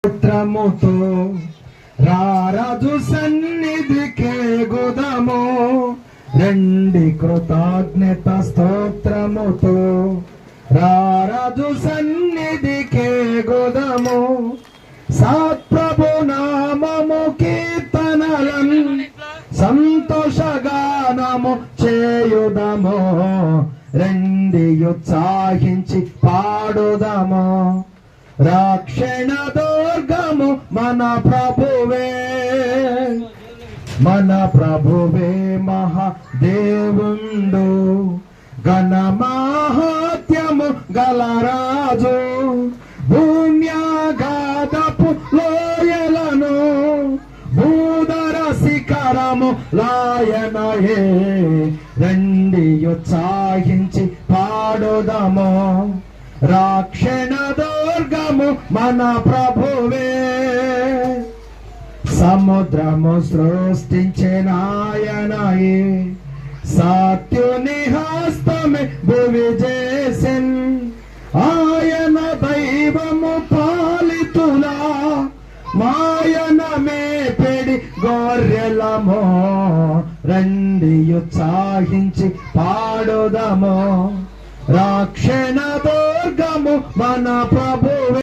స్తోత్రముతో రారాజు సన్నిధికే గుదము రండి కృతజ్ఞత స్తోత్రముతో రారాజు సన్నిధికే గుదము సత్ప్రభు నామము కీర్తనలం సంతోషగానము చేయుదము రండి ఉత్సాహించి పాడుదము రక్షణ దుర్గము మన ప్రభువే మహాదేవుండు ఘన మహాత్యము గలరాజు భూమ్యాగాధపు లోయలను భూధర శిఖరము లాయనయే రండి ఉత్సాహించి పాడుదము రక్షణ దుర్గము మన ప్రభువే సముద్రము సృష్టించిన ఆయనయే సత్యుని హస్తమే భువి చేసెన్ ఆయన దైవము పాలితులా మాయన మేపెడి గొర్రెలమో రండి ఉత్సాహించి పాడుదము రక్షణ దుర్గము మన ప్రభువే